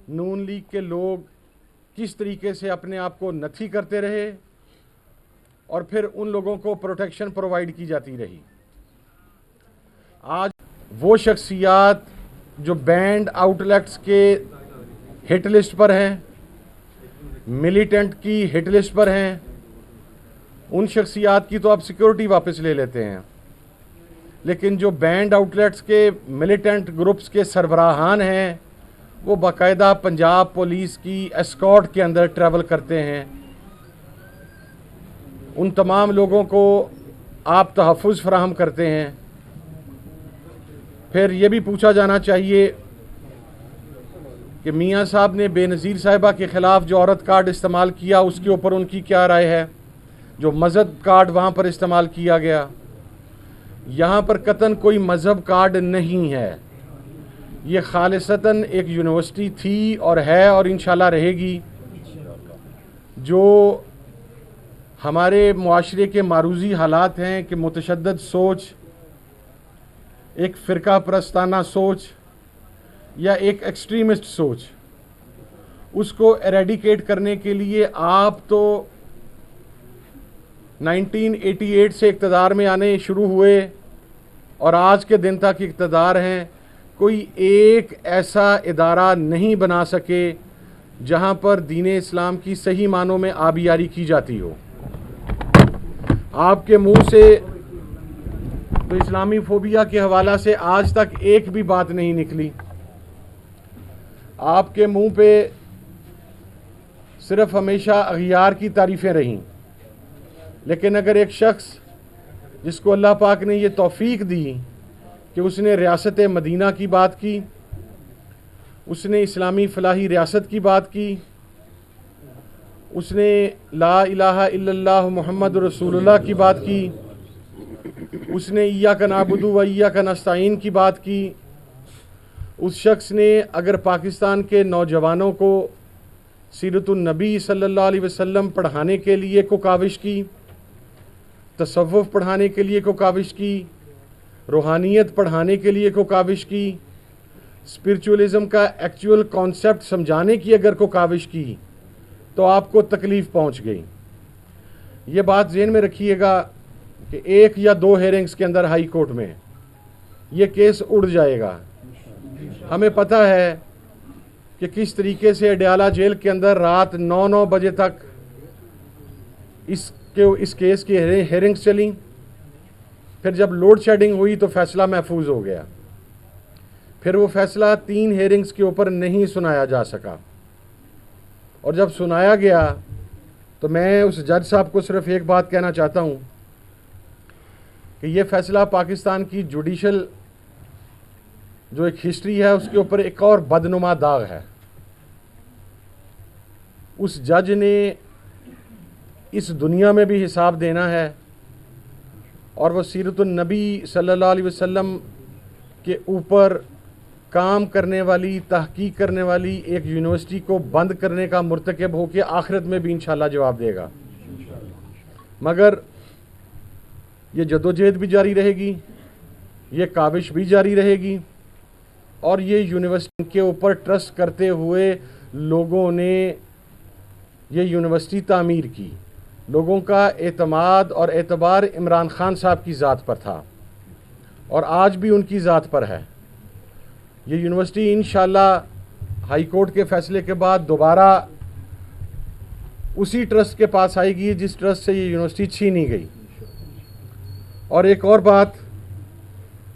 नून league के लोग किस तरीके से अपने आप को नथी करते रहे और फिर उन लोगों को प्रोटेक्शन प्रोवाइड की जाती रही। आज वो शख्सियात जो बैंड आउटलेट्स के हिट लिस्ट पर हैं, मिलिटेंट की हिट लिस्ट पर हैं, उन शख्सियात की तो आप सिक्योरिटी वापस ले लेते हैं, लेकिन जो बैंड आउटलेट्स के मिलिटेंट ग्रुप्स के सरबराहान हैं वो बाकायदा पंजाब पुलिस की एस्कॉर्ट के अंदर ट्रैवल करते हैं। उन तमाम लोगों को आप तहफ़्फ़ुज़ फराहम करते हैं। फिर ये भी पूछा जाना चाहिए कि मियाँ साहब ने बेनज़ीर साहिबा के ख़िलाफ़ जो औरत कार्ड इस्तेमाल किया उसके ऊपर उनकी क्या राय है। जो मज़हब कार्ड वहाँ पर इस्तेमाल किया गया, यहाँ पर कतन कोई मज़हब कार्ड नहीं है। ये खालिसतन एक यूनिवर्सिटी थी और है और इंशाल्लाह रहेगी, जो हमारे मुआशरे के मारूज़ी हालात हैं कि मुतशद्दद सोच, एक फ़िरका परस्ताना सोच या एक एक्सट्रीमिस्ट सोच, उसको एरेडिकेट करने के लिए आप तो 1988 से इक़्तिदार में आने शुरू हुए और आज के दिन तक इक़्तिदार हैं। कोई एक ऐसा इदारा नहीं बना सके जहां पर दीन इस्लाम की सही मानों में आबियारी की जाती हो। आपके मुंह से तो इस्लामी फोबिया के हवाला से आज तक एक भी बात नहीं निकली। आपके मुंह पे सिर्फ हमेशा अग़ियार की तारीफ़ें रहीं। लेकिन अगर एक शख्स जिसको अल्लाह पाक ने ये तौफ़ीक दी कि उसने रियासत मदीना की बात की, उसने इस्लामी फ़लाही रियासत की बात की, उसने ला इलाहा इल्लल्लाह मुहम्मद रसूलुल्लाह की बात की, उसने इय्याका नअबुदु व इय्याका नस्तईन की बात की, उस शख्स ने अगर पाकिस्तान के नौजवानों को सीरतुन नबी सल्लल्लाहु अलैहि वसल्लम पढ़ाने के लिए को काविश की, तसव्वुफ़ पढ़ाने के लिए को काविश की, रूहानियत पढ़ाने के लिए को काविश की, स्पिरिचुअलिज़म का एक्चुअल कॉन्सेप्ट समझाने की अगर को काविश की, तो आपको तकलीफ़ पहुंच गई। ये बात ज़हन में रखिएगा कि 1 या 2 हेयरिंग्स के अंदर हाई कोर्ट में ये केस उड़ जाएगा। हमें पता है कि किस तरीके से अडयाला जेल के अंदर रात 9 बजे तक इस केस की हेयरिंग्स चली। फिर जब लोड शेडिंग हुई तो फ़ैसला महफूज हो गया। फिर वो फ़ैसला 3 हेयरिंग्स के ऊपर नहीं सुनाया जा सका, और जब सुनाया गया तो मैं उस जज साहब को सिर्फ एक बात कहना चाहता हूँ कि ये फ़ैसला पाकिस्तान की जुडिशल जो एक हिस्ट्री है उसके ऊपर एक और बदनुमा दाग है। उस जज ने इस दुनिया में भी हिसाब देना है, और वो सीरतुन नबी सल्लल्लाहु अलैहि वसल्लम के ऊपर काम करने वाली, तहकीक करने वाली एक यूनिवर्सिटी को बंद करने का मुर्तकब हो के आखिरत में भी इंशाल्लाह जवाब देगा। मगर ये जदोजहद भी जारी रहेगी, ये काविश भी जारी रहेगी, और ये यूनिवर्सिटी के ऊपर ट्रस्ट करते हुए लोगों ने ये यूनिवर्सिटी तामीर की। लोगों का एतमाद और एतबार इमरान खान साहब की ज़ात पर था और आज भी उनकी ज़ात पर है। ये यूनिवर्सिटी इंशाल्लाह हाई कोर्ट के फ़ैसले के बाद दोबारा उसी ट्रस्ट के पास आएगी जिस ट्रस्ट से ये यूनिवर्सिटी छीनी गई। और एक और बात,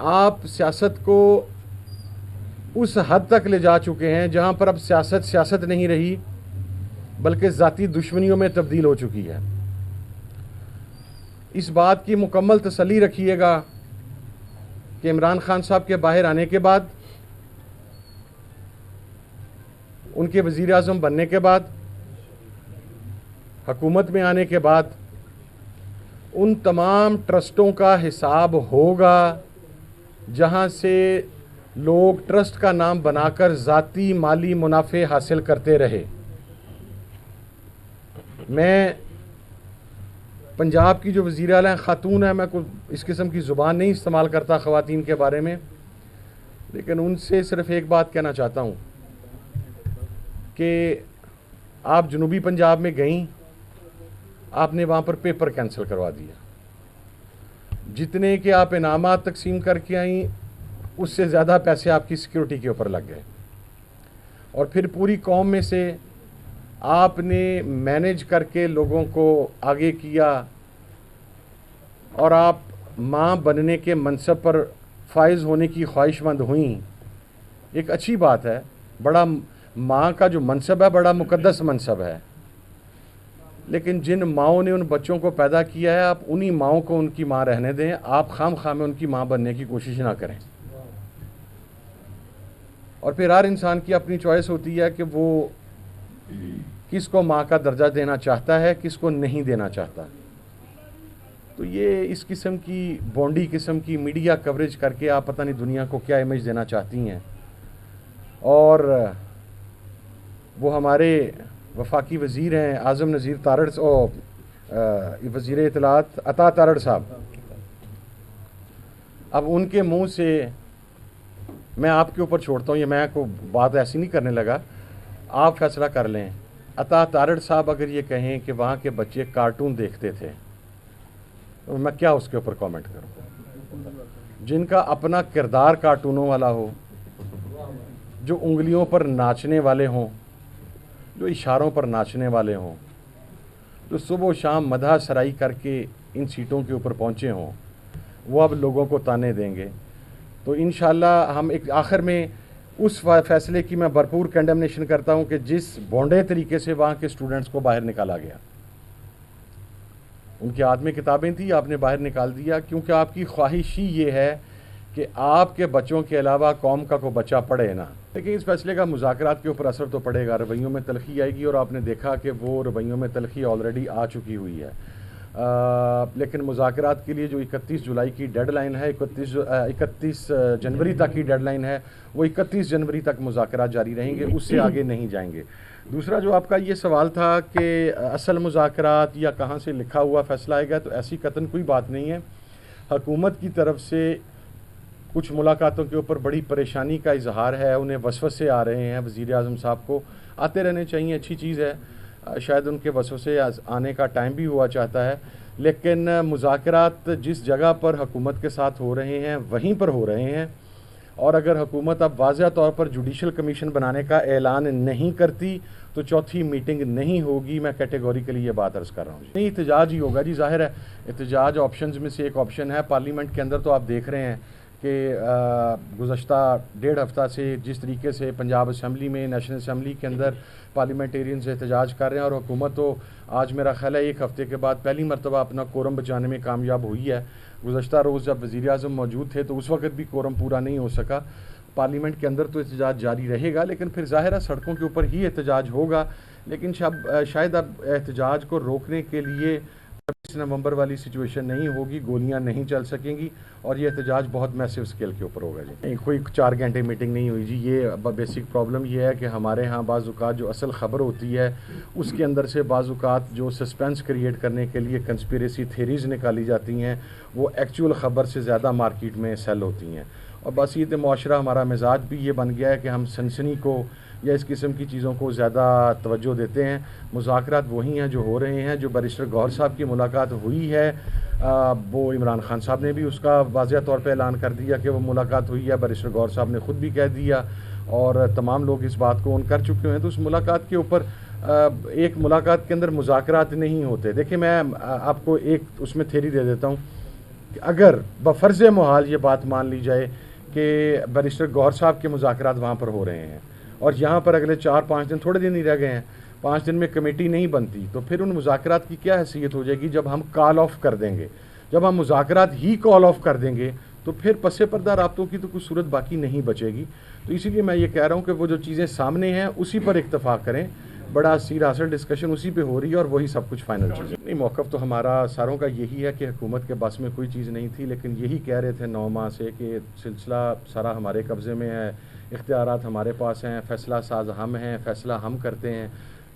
आप सियासत को उस हद तक ले जा चुके हैं जहां पर अब सियासत सियासत नहीं रही बल्कि ज़ाती दुश्मनियों में तब्दील हो चुकी है। इस बात की मुकम्मल तसल्ली रखिएगा कि इमरान खान साहब के बाहर आने के बाद, उनके वज़ीर आज़म बनने के बाद, हुकूमत में आने के बाद, उन तमाम ट्रस्टों का हिसाब होगा जहां से लोग ट्रस्ट का नाम बनाकर ज़ाती माली मुनाफे हासिल करते रहे। मैं पंजाब की जो वज़ीर आला ख़ातून है, मैं कोई इस किस्म की ज़ुबान नहीं इस्तेमाल करता ख़वातीन के बारे में, लेकिन उनसे सिर्फ़ एक बात कहना चाहता हूँ कि आप जनूबी पंजाब में गईं, आपने वहाँ पर पेपर कैंसिल करवा दिया, जितने के आप इनामात तकसीम करके आई उससे ज़्यादा पैसे आपकी सिक्योरिटी के ऊपर लग गए, और फिर पूरी कौम में से आपने मैनेज करके लोगों को आगे किया और आप माँ बनने के मनसब पर फाइज होने की ख्वाहिशमंद हुई। एक अच्छी बात है, बड़ा माँ का जो मनसब है बड़ा मुकद्दस मनसब है, लेकिन जिन माँओं ने उन बच्चों को पैदा किया है आप उन्हीं माँओं को उनकी माँ रहने दें, आप खाम में उनकी माँ बनने की कोशिश ना करें। और फिर हर इंसान की अपनी चॉइस होती है कि वो किसको माँ का दर्जा देना चाहता है, किसको नहीं देना चाहता। तो ये इस किस्म की बोंडी किस्म की मीडिया कवरेज करके आप पता नहीं दुनिया को क्या इमेज देना चाहती हैं। और वो हमारे वफाकी वज़ीर हैं आज़म नज़ीर तारड़ और वज़ीर इत्तलात अता तारड़ साहब, अब उनके मुंह से मैं आपके ऊपर छोड़ता हूँ, ये मैं को बात ऐसी नहीं करने लगा, आप फैसला कर लें। अता तारड़ साहब अगर ये कहें कि वहाँ के बच्चे कार्टून देखते थे तो मैं क्या उसके ऊपर कमेंट करूँ। जिनका अपना किरदार कार्टूनों वाला हो, जो उंगलियों पर नाचने वाले हों, जो इशारों पर नाचने वाले हों, जो सुबह शाम मदह सराई करके इन सीटों के ऊपर पहुँचे हों, वो अब लोगों को ताने देंगे। तो इंशाल्लाह हम एक आखिर में उस फैसले की मैं भरपूर कंडेमनेशन करता हूं कि जिस भोंडे तरीके से वहाँ के स्टूडेंट्स को बाहर निकाला गया। उनके हाथ में किताबें थी, आपने बाहर निकाल दिया, क्योंकि आपकी ख्वाहिश ही ये है कि आपके बच्चों के अलावा कौम का कोई बच्चा पढ़े ना। लेकिन इस फैसले का मुज़ाकरात के ऊपर असर तो पड़ेगा, रवैयों में तलखी आएगी, और आपने देखा कि वो रवैयों में तलखी ऑलरेडी आ चुकी हुई है। लेकिन मुज़ाकरात के लिए जो 31 जुलाई की डेडलाइन है, 31 जनवरी तक की डेडलाइन है, वो 31 जनवरी तक मुज़ाकरात जारी रहेंगे, उससे आगे नहीं जाएंगे। दूसरा जो आपका ये सवाल था कि असल मुज़ाकरात या कहाँ से लिखा हुआ फ़ैसला आएगा, तो ऐसी कतन कोई बात नहीं है। हुकूमत की तरफ से कुछ मुलाकातों के ऊपर बड़ी परेशानी का इजहार है, उन्हें वसवसे आ रहे हैं, वज़ीर आज़म साहब को आते रहने चाहिए, अच्छी चीज़ है, शायद उनके वसवसे आने का टाइम भी हुआ चाहता है। लेकिन मुज़ाकरात जिस जगह पर हुकूमत के साथ हो रहे हैं वहीं पर हो रहे हैं, और अगर हुकूमत अब वाज़ह तौर पर जुडिशल कमीशन बनाने का ऐलान नहीं करती तो चौथी मीटिंग नहीं होगी। मैं कैटेगोरिकली ये बात अर्ज़ कर रहा हूँ। नहीं, एहतजाज ही होगा जी, ज़ाहिर है एहतजाज ऑप्शंस में से एक ऑप्शन है। पार्लियामेंट के अंदर तो आप देख रहे हैं कि गुज़श्ता 1.5 हफ़्ता से जिस तरीके से पंजाब असम्बली में, नेशनल असम्बली के अंदर पार्लियामेंटेरियंस एहतजाज कर रहे हैं, और हुकूमत तो आज मेरा ख्याल है 1 हफ़्ते के बाद पहली मरतबा अपना कोरम बचाने में कामयाब हुई है। गुज़श्ता रोज़ जब वज़ीर आज़म मौजूद थे तो उस वक्त भी कोरम पूरा नहीं हो सका। पार्लियामेंट के अंदर तो एहतजाज जारी रहेगा, लेकिन फिर ज़ाहिर है सड़कों के ऊपर ही एहतजाज होगा। लेकिन शायद अब एहतजाज को रोकने के लिए 26 नवंबर वाली सिचुएशन नहीं होगी, गोलियां नहीं चल सकेंगी, और ये एहतजाज बहुत मैसिव स्केल के ऊपर होगा जी। कोई 4 घंटे मीटिंग नहीं हुई जी। ये बेसिक प्रॉब्लम ये है कि हमारे यहाँ बाज़ औक़ात जो असल ख़बर होती है उसके अंदर से बाज़ औक़ात जो सस्पेंस क्रिएट करने के लिए कंस्पिरेसी थेरीज़ निकाली जाती हैं, वो एक्चुअल ख़बर से ज़्यादा मार्केट में सेल होती हैं। और बस ये मुआशरा हमारा मिजाज भी ये बन गया है कि हम सनसनी को या इस किस्म की चीज़ों को ज़्यादा तवज्जो देते हैं। मुज़ाकरात वही हैं जो हो रहे हैं। जो बैरिस्टर गौहर साहब की मुलाकात हुई है, वो इमरान खान साहब ने भी उसका वाज़ह तौर पे ऐलान कर दिया कि वो मुलाकात हुई है। बैरिस्टर गौहर साहब ने ख़ुद भी कह दिया, और तमाम लोग इस बात को ऑन कर चुके हैं। तो उस मुलाकात के ऊपर एक मुलाकात के अंदर मुज़ाकरात नहीं होते। देखिए, मैं आपको एक उसमें थ्योरी दे देता हूँ कि अगर बफ़र्ज़ मुहाल ये बात मान ली जाए कि बैरिस्टर गौहर साहब के मुज़ाकरात वहाँ पर हो रहे हैं, और यहाँ पर अगले 4-5 दिन, थोड़े दिन ही रह गए हैं, 5 दिन में कमेटी नहीं बनती, तो फिर उन मुज़ाकरात की क्या हैसियत हो जाएगी जब हम कॉल ऑफ कर देंगे। जब हम मुज़ाकरात ही कॉल ऑफ कर देंगे तो फिर पस्से पर्दा राब्तों की तो कुछ सूरत बाकी नहीं बचेगी। तो इसीलिए मैं ये कह रहा हूँ कि वो जो चीज़ें सामने हैं उसी पर इत्तफाक़ करें। बड़ा सीरासल डिस्कशन उसी पे हो रही है, और वही सब कुछ फाइनल चीज़ नहीं। मौक़िफ़ तो हमारा सारों का यही है कि हुकूमत के बस में कोई चीज़ नहीं थी, लेकिन यही कह रहे थे 9 माह से कि सिलसिला सारा हमारे कब्ज़े में है, इख्तियारात हमारे पास हैं, फ़ैसला साज हम हैं, फ़ैसला हम करते हैं।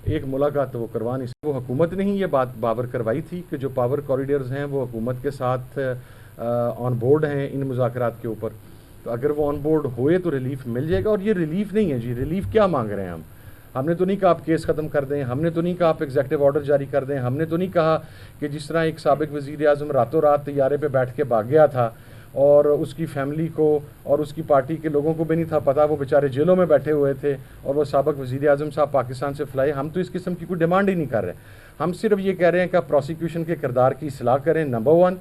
एक मुलाकात तो वो करवा नहीं, वो हुकूमत ने ही ये बात बावर करवाई थी कि जो पावर कॉरिडोर्स हैं वो हुकूमत के साथ ऑन बोर्ड हैं इन मुज़ाकरात के ऊपर। तो अगर वो ऑन बोर्ड हुए तो रिलीफ मिल जाएगा, और ये रिलीफ नहीं है जी। रिलीफ क्या मांग रहे हैं हम? हमने तो नहीं कहा आप केस ख़त्म कर दें, हमने तो नहीं कहा आप एग्जेक्टिव ऑर्डर जारी कर दें, हमने तो नहीं कहा कि जिस तरह एक साबिक वज़ीर आज़म रातों रात तैयारे पे बैठ के भाग गया था और उसकी फैमिली को और उसकी पार्टी के लोगों को भी नहीं था पता, वो बेचारे जेलों में बैठे हुए थे और वो साबिक वज़ीर आज़म साहब पाकिस्तान से फ्लाई। हम तो इस किस्म की कोई डिमांड ही नहीं कर रहे, हम सिर्फ ये कह रहे हैं कि आप प्रोसिक्यूशन के किरदार की इस्लाह करें, नंबर 1,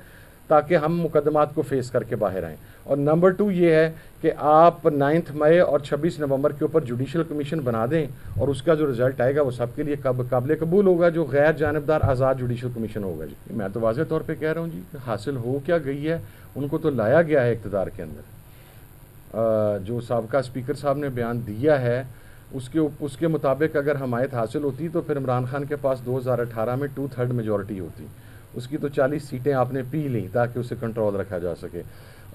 ताकि हम मुकदमात को फेस करके बाहर आएँ। और नंबर 2 ये है कि आप 9 मई और 26 नवंबर के ऊपर जुडिशल कमीशन बना दें और उसका जो रिज़ल्ट आएगा वो सबके लिए काबिल कबूल होगा, जो गैर जानबदार आज़ाद जुडिशल कमीशन होगा। जी मैं तो वाज़ेह तौर पे कह रहा हूँ जी, हासिल हो क्या गई है, उनको तो लाया गया है इक़्तिदार के अंदर। जो साबका स्पीकर साहब ने बयान दिया है उसके मुताबिक अगर हमायत हासिल होती तो फिर इमरान खान के पास 2018 में 2/3 मेजॉरिटी होती, उसकी तो 40 सीटें आपने पी ली ताकि उसे कंट्रोल रखा जा सके।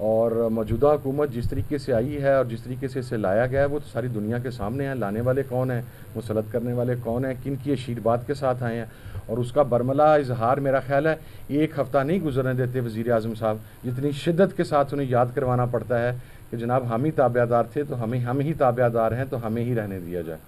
और मौजूदा हुकूमत जिस तरीके से आई है और जिस तरीके से इसे लाया गया है वो तो सारी दुनिया के सामने है। लाने वाले कौन हैं, मुसलत करने वाले कौन हैं, किन की शीरबात के साथ आए हैं, और उसका बरमला इजहार मेरा ख्याल है एक हफ़्ता नहीं गुजरने देते वज़ीर आज़म साहब, जितनी शिद्दत के साथ उन्हें याद करवाना पड़ता है कि जनाब हम ही ताबेदार थे तो हम ही ताबेदार हैं तो हमें ही रहने दिया जाए।